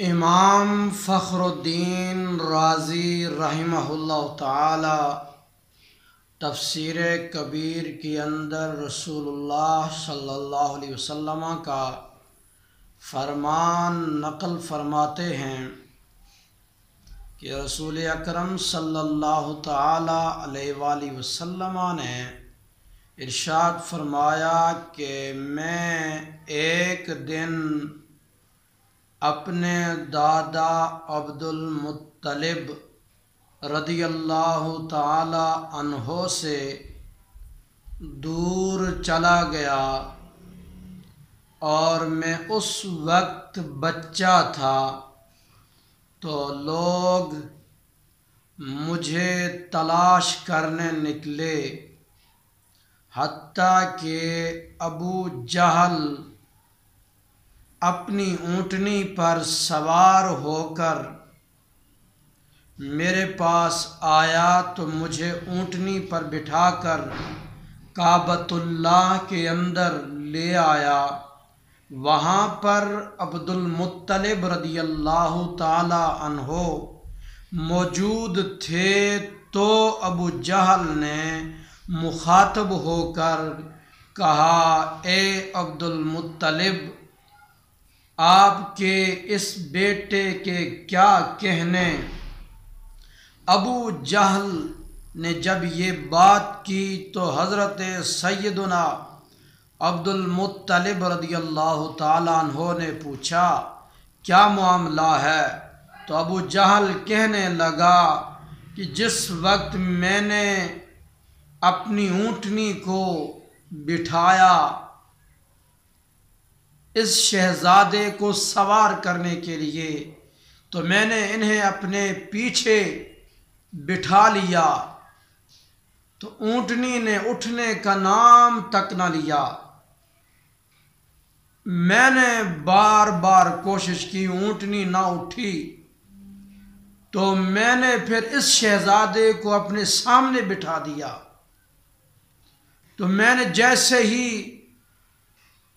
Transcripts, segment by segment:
امام فخر الدین رازی رحمہ اللہ تعالی تفسیر کبیر کے اندر رسول اللہ صلی اللہ علیہ وسلم کا فرمان نقل فرماتے ہیں کہ رسول اکرم صلی اللہ تعالی علیہ وآلہ وسلم نے ارشاد فرمایا کہ میں ایک دن اپنے دادا عبد المطلب رضی اللہ تعالی عنہ سے دور چلا گیا اور میں اس وقت بچہ تھا تو لوگ مجھے تلاش کرنے نکلے حتیٰ کہ ابو جہل اپنی اونٹنی پر سوار ہو کر میرے پاس آیا تو مجھے اونٹنی پر بٹھا کر کعبۃ اللہ کے اندر لے آیا۔ وہاں پر عبد المطلب رضی اللہ تعالی عنہ موجود تھے تو ابو جہل نے مخاطب ہو کر کہا، اے عبد المطلب، آپ کے اس بیٹے کے کیا کہنے؟ ابو جہل نے جب یہ بات کی تو حضرت سیدنا عبد المطلب رضی اللہ تعالیٰ عنہ نے پوچھا، کیا معاملہ ہے؟ تو ابو جہل کہنے لگا کہ جس وقت میں نے اپنی اونٹنی کو بٹھایا اس شہزادے کو سوار کرنے کے لیے تو میں نے انہیں اپنے پیچھے بٹھا لیا تو اونٹنی نے اٹھنے کا نام تک نہ لیا۔ میں نے بار بار کوشش کی، اونٹنی نہ اٹھی تو میں نے پھر اس شہزادے کو اپنے سامنے بٹھا دیا تو میں نے جیسے ہی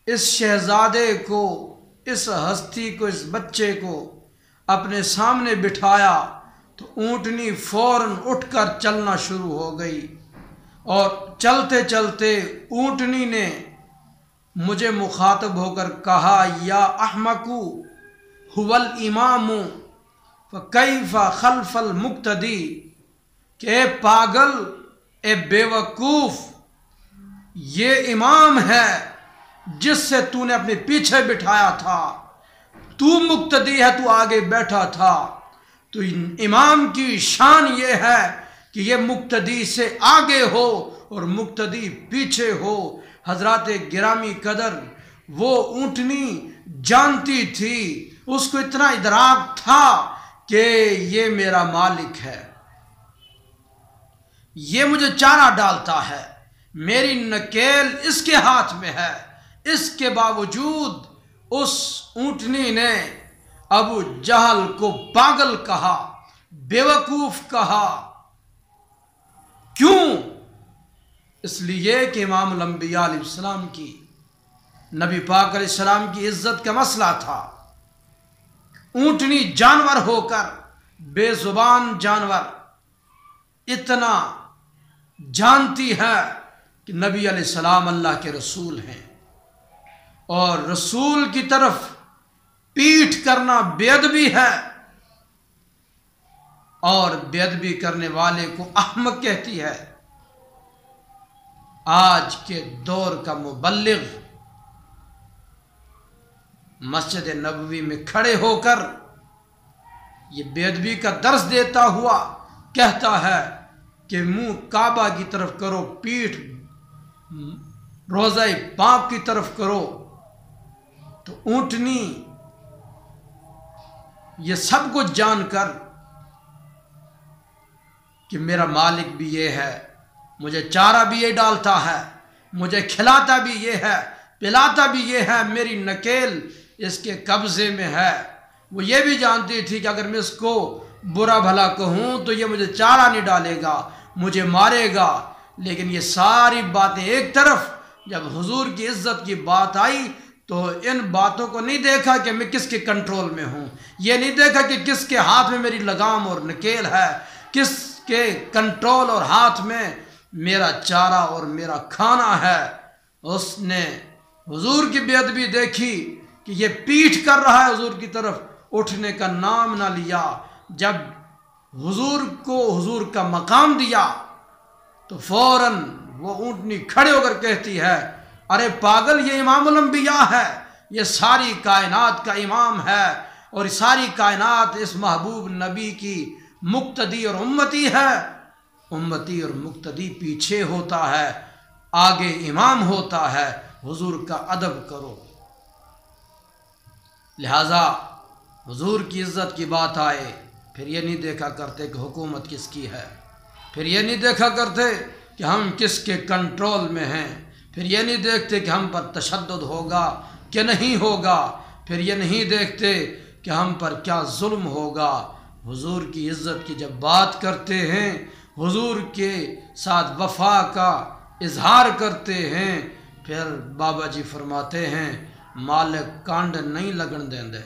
اس شہزادے کو، اس ہستی کو، اس بچے کو اپنے سامنے بٹھایا تو اونٹنی فوراً اٹھ کر چلنا شروع ہو گئی اور چلتے چلتے اونٹنی نے مجھے مخاطب ہو کر کہا، یا احمق هو الامام فکیف خلف المقتدی، کہ اے پاگل، اے بے وقوف، یہ امام ہے جس سے تو نے اپنے پیچھے بٹھایا تھا، تو مقتدی ہے، تو آگے بیٹھا تھا۔ تو امام کی شان یہ ہے کہ یہ مقتدی سے آگے ہو اور مقتدی پیچھے ہو۔ حضرات گرامی قدر، وہ اونٹنی جانتی تھی، اس کو اتنا ادراک تھا کہ یہ میرا مالک ہے، یہ مجھے چارہ ڈالتا ہے، میری نکیل اس کے ہاتھ میں ہے۔ اس کے باوجود اس اونٹنی نے ابو جہل کو پاگل کہا، بیوقوف کہا۔ کیوں؟ اس لیے کہ امام الانبیاء علیہ السلام کی، نبی پاک علیہ السلام کی عزت کا مسئلہ تھا۔ اونٹنی جانور ہو کر، بے زبان جانور، اتنا جانتی ہے کہ نبی علیہ السلام اللہ کے رسول ہیں اور رسول کی طرف پیٹھ کرنا بے ادبی ہے اور بے ادبی کرنے والے کو احمق کہتی ہے۔ آج کے دور کا مبلغ مسجد نبوی میں کھڑے ہو کر یہ بے ادبی کا درس دیتا ہوا کہتا ہے کہ منہ کعبہ کی طرف کرو، پیٹھ روضہ پاک کی طرف کرو۔ تو اونٹنی یہ سب کچھ جان کر کہ میرا مالک بھی یہ ہے، مجھے چارہ بھی یہ ڈالتا ہے، مجھے کھلاتا بھی یہ ہے، پلاتا بھی یہ ہے، میری نکیل اس کے قبضے میں ہے۔ وہ یہ بھی جانتی تھی کہ اگر میں اس کو برا بھلا کہوں تو یہ مجھے چارہ نہیں ڈالے گا، مجھے مارے گا۔ لیکن یہ ساری باتیں ایک طرف، جب حضور کی عزت کی بات آئی تو ان باتوں کو نہیں دیکھا کہ میں کس کے کنٹرول میں ہوں، یہ نہیں دیکھا کہ کس کے ہاتھ میں میری لگام اور نکیل ہے، کس کے کنٹرول اور ہاتھ میں میرا چارہ اور میرا کھانا ہے۔ اس نے حضور کی بے ادبی دیکھی کہ یہ پیٹھ کر رہا ہے حضور کی طرف، اٹھنے کا نام نہ لیا۔ جب حضور کو حضور کا مقام دیا تو فوراً وہ اونٹنی کھڑے ہو کر کہتی ہے، ارے پاگل، یہ امام الانبیاء ہے، یہ ساری کائنات کا امام ہے، اور ساری کائنات اس محبوب نبی کی مقتدی اور امتی ہے۔ امتی اور مقتدی پیچھے ہوتا ہے، آگے امام ہوتا ہے، حضور کا ادب کرو۔ لہٰذا حضور کی عزت کی بات آئے، پھر یہ نہیں دیکھا کرتے کہ حکومت کس کی ہے، پھر یہ نہیں دیکھا کرتے کہ ہم کس کے کنٹرول میں ہیں، پھر یہ نہیں دیکھتے کہ ہم پر تشدد ہوگا کہ نہیں ہوگا، پھر یہ نہیں دیکھتے کہ ہم پر کیا ظلم ہوگا۔ حضور کی عزت کی جب بات کرتے ہیں، حضور کے ساتھ وفا کا اظہار کرتے ہیں، پھر بابا جی فرماتے ہیں، مالک کانڈ نہیں لگن دیں دے۔